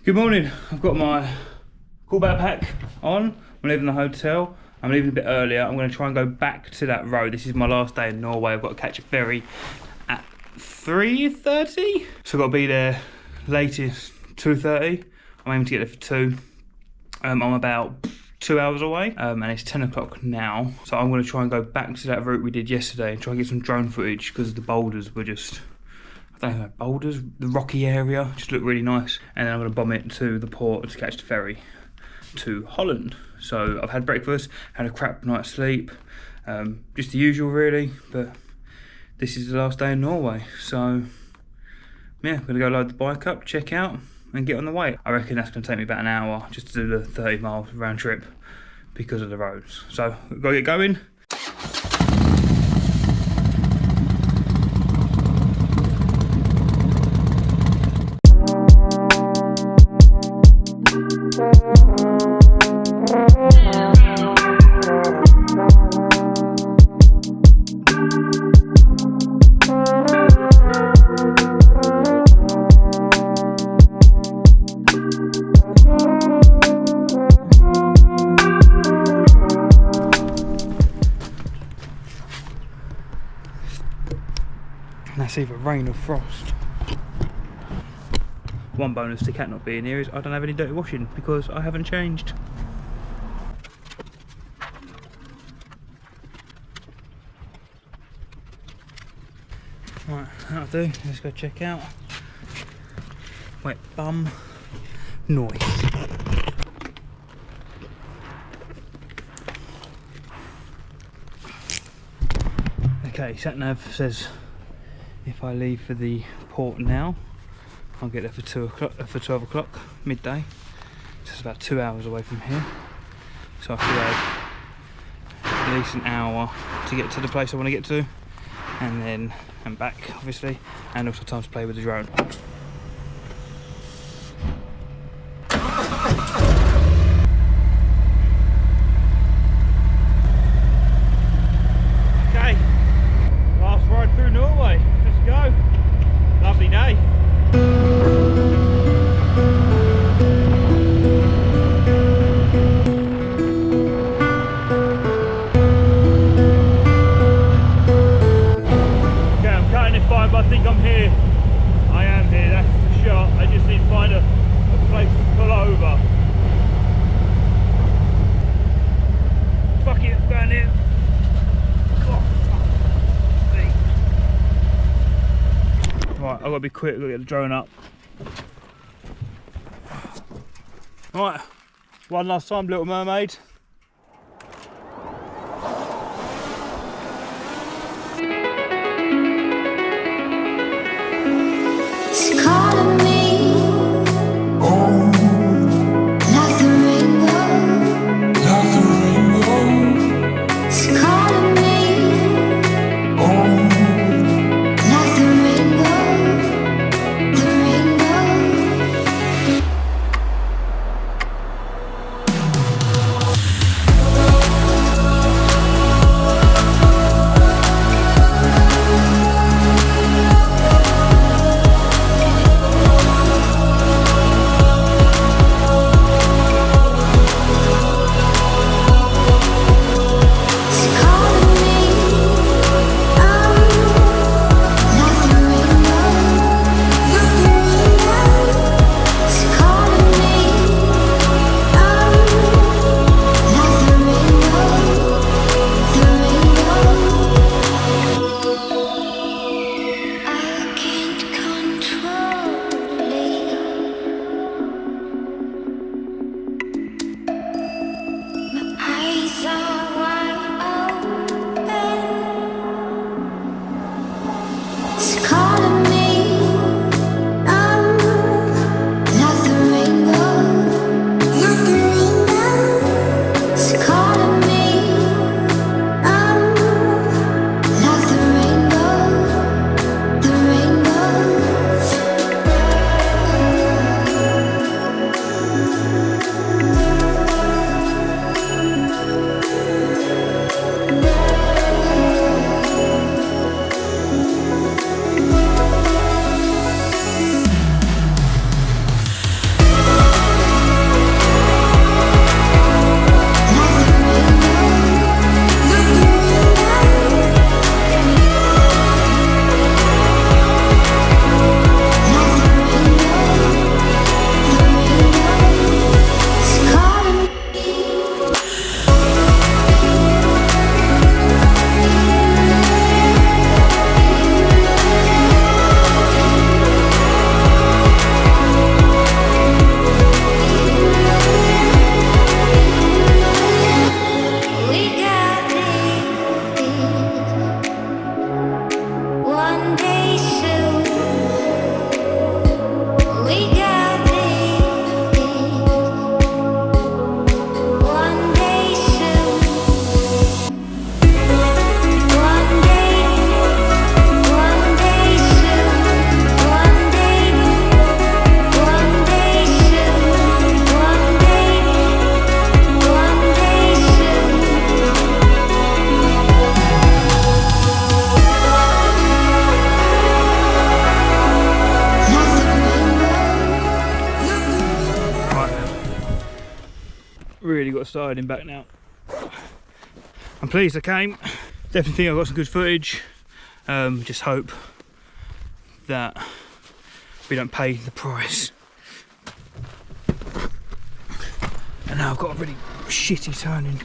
Good morning. I've got my cool backpack on. I'm leaving the hotel. I'm leaving a bit earlier. I'm going to try and go back to that road. This is my last day in Norway. I've got to catch a ferry at 3:30. So I've got to be there latest 2:30. I'm aiming to get there for 2. I'm about 2 hours away and it's 10 o'clock now. So I'm going to try and go back to that route we did yesterday and try and get some drone footage because the boulders were just... I don't know, boulders, the rocky area, just looked really nice. And then I'm going to bomb it to the port to catch the ferry to Holland. So I've had breakfast, had a crap night's sleep, just the usual really, but this is the last day in Norway. So yeah, I'm going to go load the bike up, check out and get on the way. I reckon that's going to take me about an hour just to do the 30 miles round trip because of the roads. So we've got to get going. That's either rain or frost. One bonus to Cat not being here is I don't have any dirty washing because I haven't changed. Right, that'll do. Let's go check out. Wet bum noise. Okay, sat nav says if I leave for the port now, I'll get there for 12 o'clock, midday. So it's about 2 hours away from here. So I should have at least an hour to get to the place I want to get to, and then I'm back, obviously, and also time to play with the drone. Okay, last ride through Norway. Let's go. Lovely day. I think I'm here. I am here, that's for sure. I just need to find a place to pull over. Fuck it, I'm going here. Oh, right, I've got to be quick, I've got to get the drone up. Right, one last time, Little Mermaid. really got started in back now. I'm pleased I came. Definitely think I've got some good footage. Just hope that we don't pay the price. And now I've got a really shitty turning.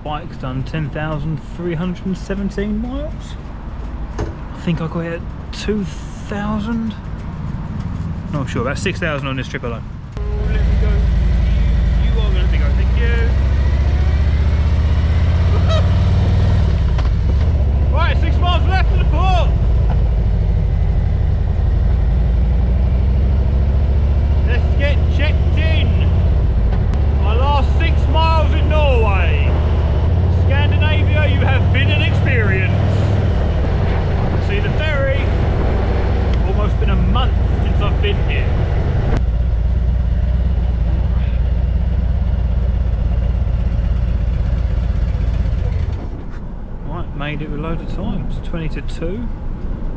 Bike's done 10,317 miles. I think I got it at 2,000. Not sure, about 6,000 on this trip alone. Oh, let me go. You are going to let me go, thank you. Right, 6 miles left to the port. Let's get checked in. My last 6 miles in Norway. Scandinavia, you have been an experience. See the ferry. Almost been a month since I've been here. Right, made it with loads of times. 20 to 2.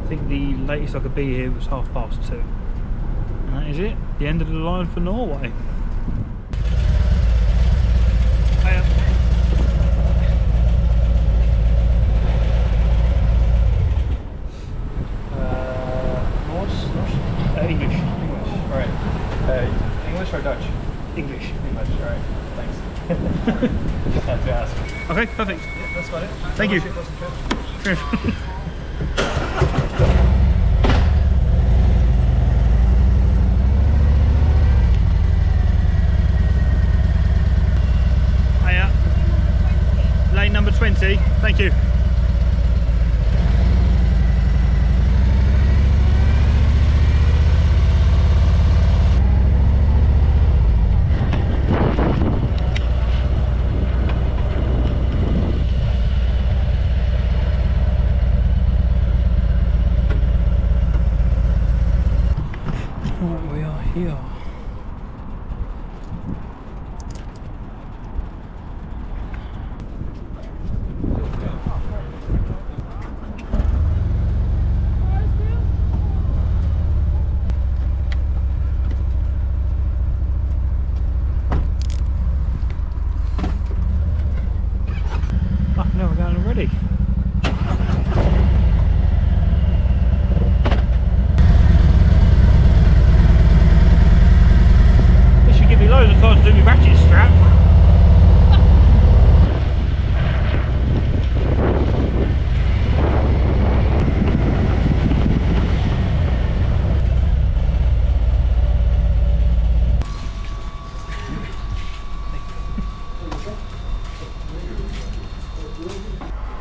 I think the latest I could be here was 2:30. And that is it. The end of the line for Norway. English. Alright. English or Dutch? English. English, alright. Thanks. Just had to ask. Okay, perfect. Yeah, that's about it. Thank you. Hiya. Lane number 20. Thank you. Here. Oh, no, we're going already. Loads of times to do my ratchet strap.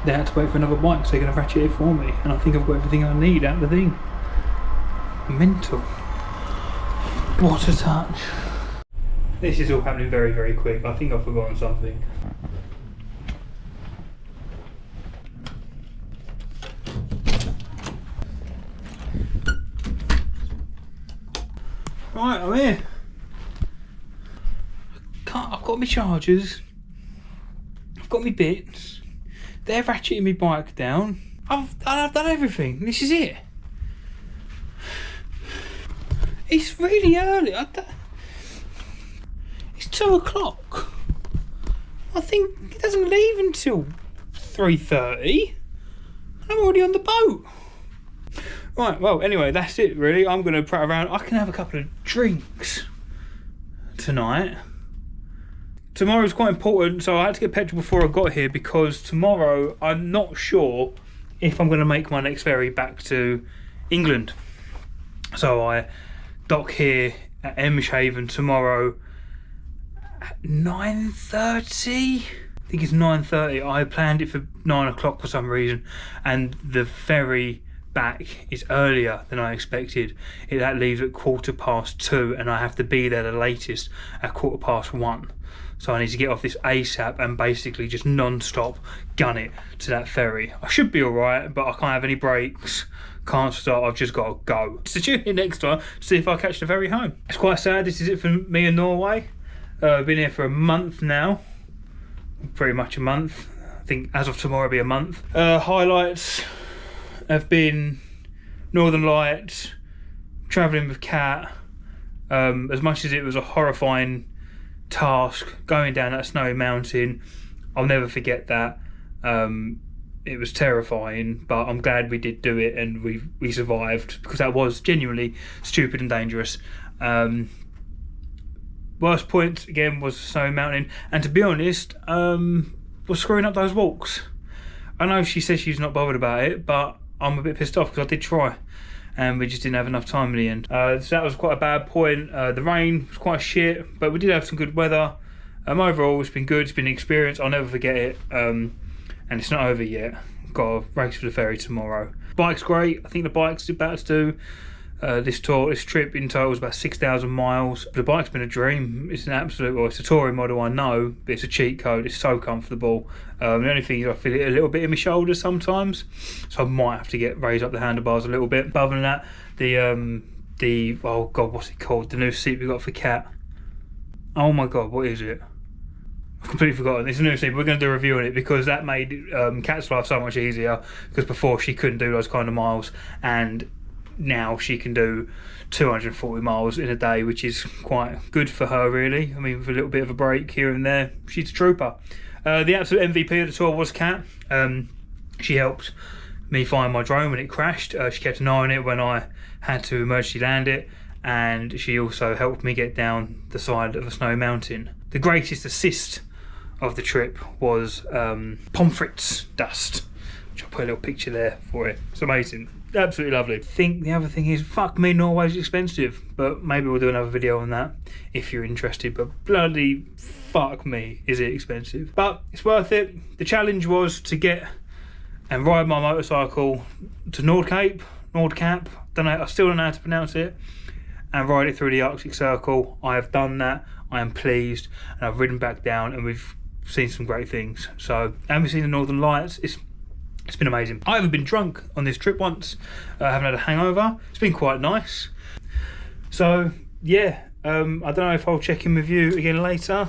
They had to wait for another bike so they're going to ratchet it for me, and I think I've got everything I need out of the thing. Mental. What a touch. This is all happening very, very quick. I think I've forgotten something. Right, I'm here. I've got my chargers. I've got my bits. They're ratcheting my bike down. I've done everything. This is it. It's really early. It's 2 o'clock. I think it doesn't leave until 3:30. I'm already on the boat. Right, well, anyway, that's it really. I'm going to prat around. I can have a couple of drinks tonight. Tomorrow's quite important, so I had to get petrol before I got here because tomorrow I'm not sure if I'm going to make my next ferry back to England. So I dock here at Emshaven tomorrow at 9:30. I think it's 9:30. I planned it for 9 o'clock for some reason, and the ferry back is earlier than I expected. That leaves at 2:15, and I have to be there the latest at 1:15. So I need to get off this ASAP and basically just non-stop gun it to that ferry. I should be alright, but I can't have any breaks, can't stop, I've just got to go. So tune in next time to see if I catch the ferry home. It's quite sad, this is it for me in Norway. I've been here for a month now, pretty much a month. I think as of tomorrow it'll be a month. Highlights have been Northern Lights, travelling with Kat. As much as it was a horrifying task going down that snowy mountain, I'll never forget that. It was terrifying, but I'm glad we did do it and we survived, because that was genuinely stupid and dangerous. Worst point again was the snowy mountain, and to be honest, was screwing up those walks. I know she says she's not bothered about it, but I'm a bit pissed off because I did try and we just didn't have enough time in the end. So that was quite a bad point. The rain was quite shit, but we did have some good weather. Overall, it's been good, it's been an experience, I'll never forget it. And it's not over yet. I've got a race for the ferry tomorrow. Bike's great, I think the bike's about to do this trip in total is about 6,000 miles. The bike's been a dream. It's an absolute, well, it's a touring model, I know, but it's a cheat code. It's so comfortable. The only thing is I feel it a little bit in my shoulders sometimes, so I might have to raise up the handlebars a little bit. But other than that, the oh god, what's it called? The new seat we got for Kat. Oh my god, what is it? I've completely forgotten. It's a new seat, but we're going to do a review on it because that made Kat's life so much easier, because before she couldn't do those kind of miles, and now she can do 240 miles in a day, which is quite good for her really. I mean, with a little bit of a break here and there, she's a trooper. The absolute MVP of the tour was Kat. She helped me find my drone when it crashed. She kept an eye on it when I had to emergency land it, and she also helped me get down the side of a snowy mountain. The greatest assist of the trip was pomfrets dust, which I'll put a little picture there for it. It's amazing. Absolutely lovely. I think the other thing is, fuck me, Norway's expensive, but maybe we'll do another video on that if you're interested. But bloody fuck me, is it expensive? But it's worth it. The challenge was to get and ride my motorcycle to Nordkapp, don't know, I still don't know how to pronounce it, and ride it through the Arctic Circle. I have done that. I am pleased, and I've ridden back down, and we've seen some great things. So, and we've seen the Northern Lights. It's been amazing. I haven't been drunk on this trip once. I haven't had a hangover. It's been quite nice. So yeah, I don't know if I'll check in with you again later,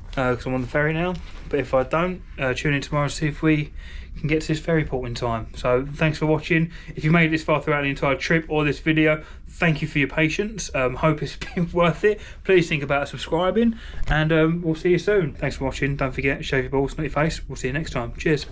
because I'm on the ferry now. But if I don't, tune in tomorrow to see if we can get to this ferry port in time. So thanks for watching. If you made it this far throughout the entire trip or this video, thank you for your patience. Hope it's been worth it. Please think about subscribing, and we'll see you soon. Thanks for watching. Don't forget, shave your balls, not your face. We'll see you next time. Cheers.